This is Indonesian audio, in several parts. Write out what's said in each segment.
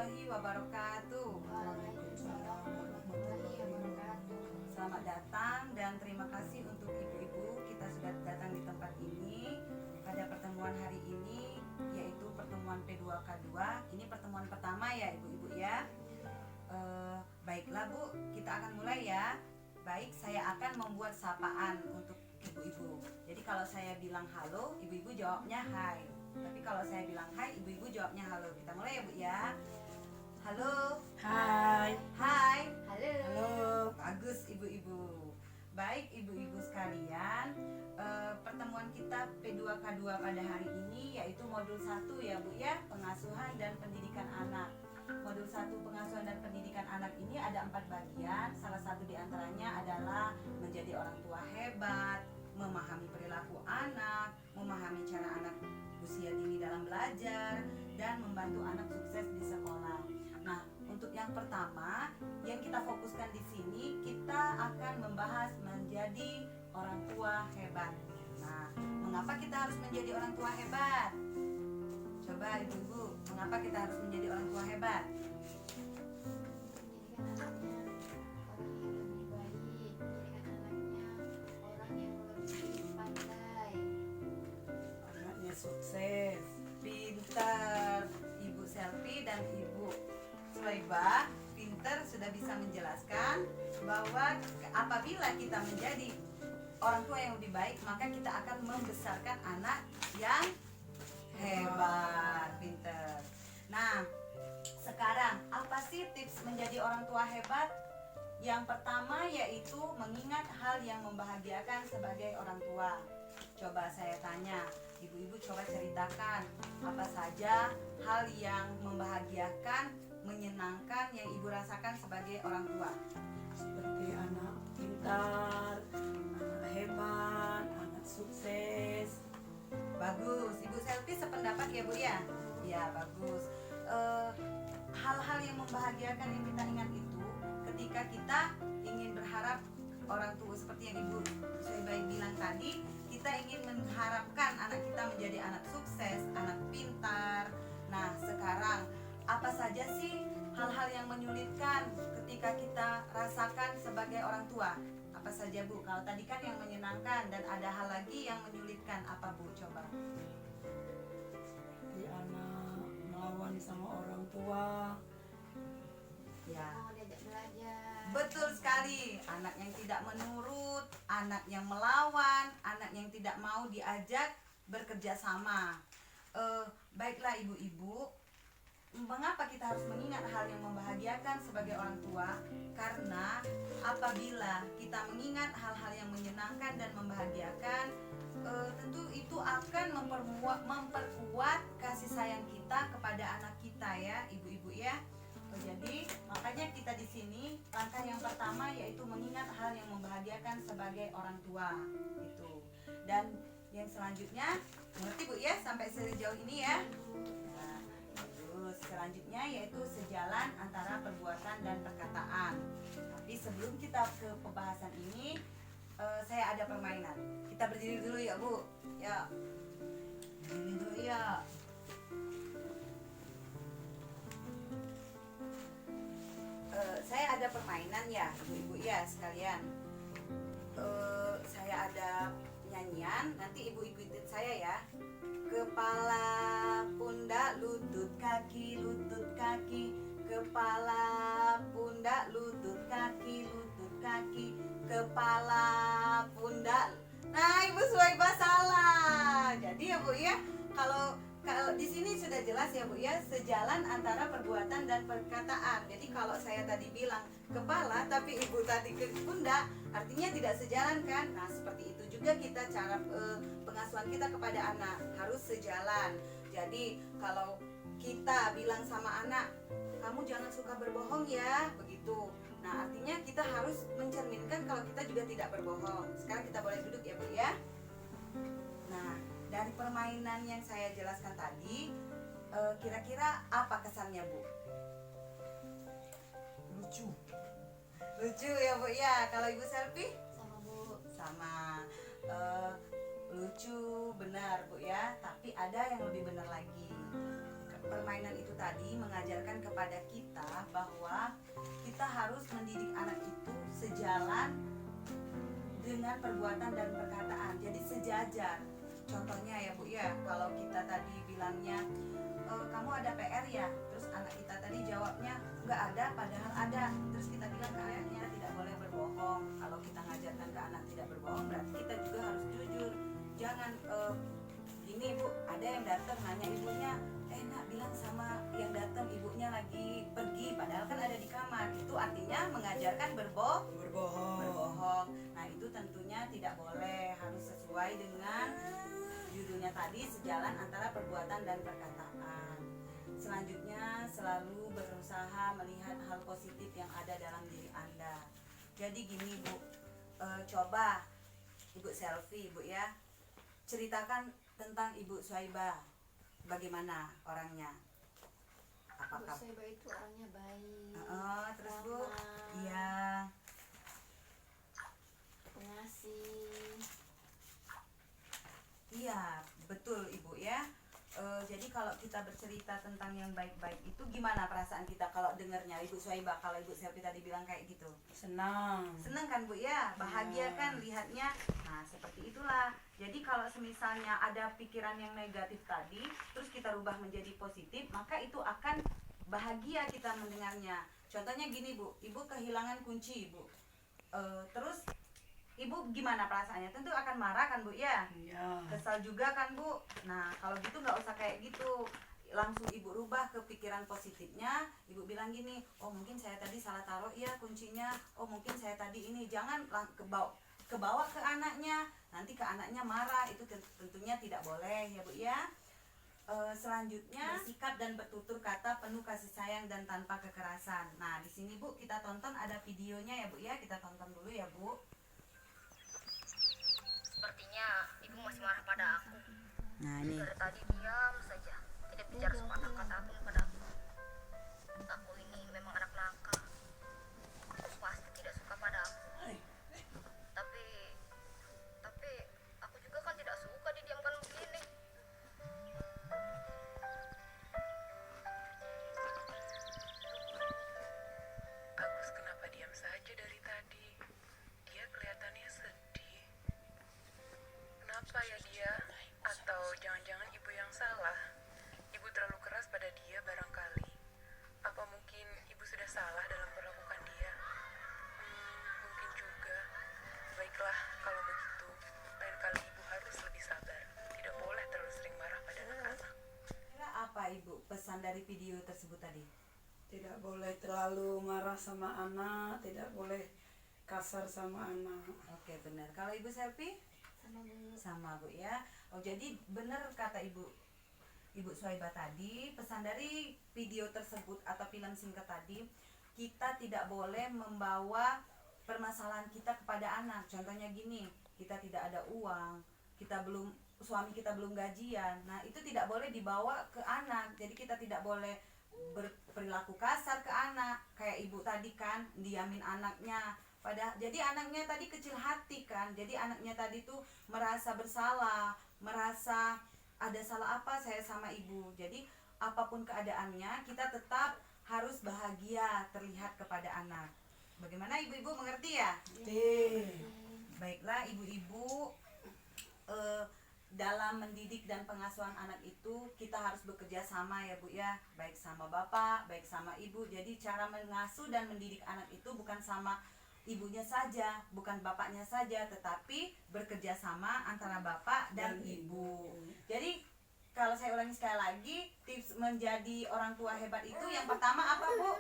warahmatullahi wabarakatuh. Waalaikumsalam warahmatullahi wabarakatuh. Selamat datang dan terima kasih untuk ibu-ibu. Kita sudah datang di tempat ini pada pertemuan hari ini, yaitu pertemuan P2K2. Ini pertemuan pertama ya ibu-ibu ya. Baiklah Bu, kita akan mulai ya. Baik, saya akan membuat sapaan untuk ibu-ibu. Jadi kalau saya bilang halo, ibu-ibu jawabnya hai. Tapi kalau saya bilang hai, ibu-ibu jawabnya halo. Kita mulai ya Bu ya. Halo. Hai. Hai. Halo. Halo. Bagus ibu-ibu. Baik ibu-ibu sekalian, pertemuan kita P2K2 pada hari ini yaitu modul 1 ya Bu ya, pengasuhan dan pendidikan anak. Modul 1 pengasuhan dan pendidikan anak ini ada 4 bagian. Salah satu diantaranya adalah menjadi orang tua hebat, memahami perilaku anak, memahami cara anak usia dini dalam belajar, dan membantu anak sukses di sekolah. Nah, untuk yang pertama yang kita fokuskan di sini, kita akan membahas menjadi orang tua hebat. Nah, mengapa kita harus menjadi orang tua hebat? Coba ibu-ibu, mengapa kita harus menjadi orang tua hebat? Menjadikan anaknya orang yang lebih baik, menjadikan anaknya orang yang lebih pandai. Anaknya sukses. Pintar. Ibu Selfie dan Ibu Sulaiba pintar sudah bisa menjelaskan bahwa apabila kita menjadi orang tua yang lebih baik, maka kita akan membesarkan anak yang hebat. Pintar. Nah, sekarang apa sih tips menjadi orang tua hebat? Yang pertama yaitu mengingat hal yang membahagiakan sebagai orang tua. Coba saya tanya, ibu-ibu coba ceritakan apa saja hal yang membahagiakan, menyenangkan yang ibu rasakan sebagai orang tua. Seperti anak pintar, anak hebat, anak sukses. Bagus, Ibu Selfie sependapat ya Bu ya? Ya bagus. Hal-hal yang membahagiakan yang kita ingat itu ketika kita ingin berharap orang tua, seperti yang Ibu Sulaiba bilang tadi, kita ingin mengharapkan anak kita menjadi anak sukses, anak pintar. Nah sekarang apa saja sih hal-hal yang menyulitkan ketika kita rasakan sebagai orang tua? Apa saja Bu? Kalau tadi kan yang menyenangkan dan ada hal lagi yang menyulitkan, apa Bu? Coba. Seperti anak melawan sama orang tua. Ya. Mau diajak belajar. Betul sekali, anak yang tidak menurut, anak yang melawan, anak yang tidak mau diajak bekerja sama. Baiklah ibu-ibu, mengapa kita harus mengingat hal yang membahagiakan sebagai orang tua? Karena apabila kita mengingat hal-hal yang menyenangkan dan membahagiakan, tentu itu akan memperkuat kasih sayang kita kepada anak kita ya, ibu-ibu ya. Jadi makanya kita di sini langkah yang pertama yaitu mengingat hal yang membahagiakan sebagai orang tua itu. Dan yang selanjutnya, mengerti Bu ya sampai sejauh ini ya? Nah, terus selanjutnya yaitu sejalan antara perbuatan dan perkataan. Tapi sebelum kita ke pembahasan ini, saya ada permainan. Kita berdiri dulu ya Bu. Ya. Berdiri dulu ya. Saya ada permainan ya ibu-ibu ya sekalian. Saya ada nyanyian, nanti ibu ikutin saya ya. Kepala, pundak, lutut, kaki, kepala, pundak, lutut, kaki, kepala, pundak. Nah, Ibu Sulaiba salah. Jadi ya Bu ya, kalau di sini sudah jelas ya Bu ya, sejalan antara perbuatan dan perkataan. Jadi kalau saya tadi bilang kepala tapi Ibu tadi ke pundak, artinya tidak sejalan kan? Nah, seperti itu juga kita cara pengasuhan kita kepada anak harus sejalan. Jadi kalau kita bilang sama anak, kamu jangan suka berbohong ya, begitu. Nah, artinya kita harus mencerminkan kalau kita juga tidak berbohong. Sekarang kita boleh duduk ya Bu ya. Nah, dari permainan yang saya jelaskan tadi, kira-kira apa kesannya Bu? Lucu. Lucu ya Bu ya. Kalau Ibu Selfie? Sama Bu. Sama. Lucu, benar Bu ya. Tapi ada yang lebih benar lagi. permainan itu tadi mengajarkan kepada kita bahwa kita harus mendidik anak itu sejalan dengan perbuatan dan perkataan. Jadi sejajar. Contohnya ya Bu ya, kalau kita tadi bilangnya kamu ada PR ya, terus anak kita tadi jawabnya nggak ada padahal ada, terus kita bilang ke anaknya tidak boleh berbohong. Kalau kita ngajarkan ke anak tidak berbohong, berarti kita juga harus jujur. Jangan gini Bu, ada yang datang nanya ibunya, nak bilang sama yang datang ibunya lagi pergi padahal kan ada di kamar. Itu artinya mengajarkan berbohong. Nah itu tentunya tidak boleh, harus sesuai dengan judulnya tadi, sejalan antara perbuatan dan perkataan. Selanjutnya selalu berusaha melihat hal positif yang ada dalam diri Anda. Jadi gini Bu, coba Ibu Selfie Ibu ya, ceritakan tentang Ibu Swaibah, bagaimana orangnya? Bu Apakah Seba itu orangnya baik, terus Bu? ramah, Iya. pengasih. Iya, betul Ibu ya. Jadi kalau kita bercerita tentang yang baik-baik itu gimana perasaan kita kalau dengarnya Ibu Swaibah, kalau Ibu Selfie tadi bilang kayak gitu? Senang. Seneng kan Bu ya? Bahagia kan lihatnya? Nah seperti itulah. Jadi kalau semisalnya ada pikiran yang negatif tadi, terus kita rubah menjadi positif, maka itu akan bahagia kita mendengarnya. Contohnya gini Bu, Ibu kehilangan kunci Ibu. Terus Ibu gimana perasaannya? Tentu akan marah kan Bu ya? Iya. Kesal juga kan Bu? Nah kalau gitu nggak usah kayak gitu, langsung Ibu rubah ke pikiran positifnya. Ibu bilang gini, oh mungkin saya tadi salah taruh ya kuncinya, oh mungkin saya tadi ini. Jangan kebawa ke anaknya, nanti ke anaknya marah, itu tentunya tidak boleh ya Bu ya. Selanjutnya bersikap dan bertutur kata penuh kasih sayang dan tanpa kekerasan. Nah di sini Bu kita tonton ada videonya ya Bu ya, kita tonton dulu ya Bu. Sepertinya ibu masih marah pada aku. Nah ini Dari tadi diam saja, tidak bicara sepatah kata pun padaku. Aku ini memang anak nakal. Aku pasti tidak suka pada aku. Tapi aku juga kan tidak suka didiamkan begini. Agus kenapa diam saja dari tadi? Dia kelihatannya sedih. Kenapa ya dia? Atau jangan-jangan ibu yang salah? Ibu terlalu keras pada dia barangkali. Apa mungkin ibu sudah salah dalam perlakukan dia? Mungkin juga. Baiklah, kalau begitu, lain kali ibu harus lebih sabar. Tidak boleh terlalu sering marah pada anak-anak. kira apa Ibu pesan dari video tersebut tadi? Tidak boleh terlalu marah sama anak, tidak boleh kasar sama anak. Oke benar. Kalau Ibu Selfie? Sama Bu. Sama Bu ya. Oh jadi benar kata Ibu Swaibah tadi, pesan dari video tersebut atau film singkat tadi, kita tidak boleh membawa permasalahan kita kepada anak. Contohnya gini, kita tidak ada uang, suami kita belum gajian. Nah itu tidak boleh dibawa ke anak. Jadi kita tidak boleh berperilaku kasar ke anak. Kayak ibu tadi kan diamin anaknya. Jadi anaknya tadi kecil hati kan. Jadi anaknya tadi tuh merasa bersalah, merasa ada salah apa saya sama ibu. Jadi apapun keadaannya kita tetap harus bahagia terlihat kepada anak. Bagaimana ibu-ibu mengerti ya? Baiklah ibu-ibu, dalam mendidik dan pengasuhan anak itu kita harus bekerja sama ya Bu ya, baik sama bapak, baik sama ibu. Jadi cara mengasuh dan mendidik anak itu bukan sama ibunya saja, bukan bapaknya saja, tetapi bekerja sama antara bapak dan ibu. Jadi kalau saya ulangi sekali lagi, tips menjadi orang tua hebat itu yang pertama apa Bu?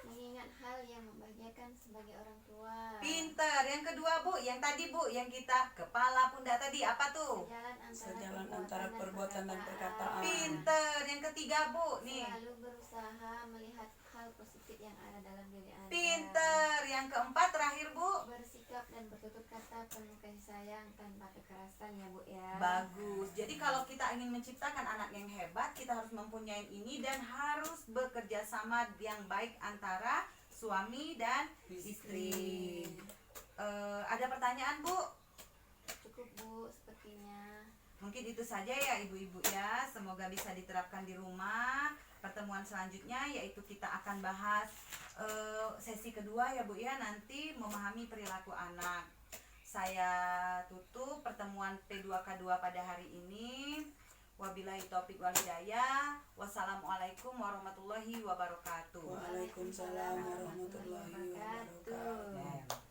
Mengingat hal yang membahagiakan sebagai orang tua. Pinter. Yang kedua Bu, yang tadi Bu, yang kita kepala pundak tadi apa tuh? Sejalan antara perbuatan dan perkataan. Pinter. Yang ketiga Bu, nih. Selalu berusaha melihat hal positif yang ada dalam diri Anda. Pinter. Yang keempat terakhir Bu. Bersikap dan bertutur kata penuh kasih sayang tanpa kekerasan ya Bu ya. Bagus. Jadi kalau kita ingin menciptakan anak yang hebat, kita harus mempunyai ini dan harus bekerja sama yang baik antara suami dan istri. Ada pertanyaan Bu? Cukup Bu sepertinya. Mungkin itu saja ya ibu-ibu ya, semoga bisa diterapkan di rumah. Pertemuan selanjutnya yaitu kita akan bahas sesi kedua ya Bu ya, nanti memahami perilaku anak. Saya tutup pertemuan P2K2 pada hari ini. Wabillahi taufiq wal hidayah. Wassalamualaikum warahmatullahi wabarakatuh. Waalaikumsalam warahmatullahi wabarakatuh.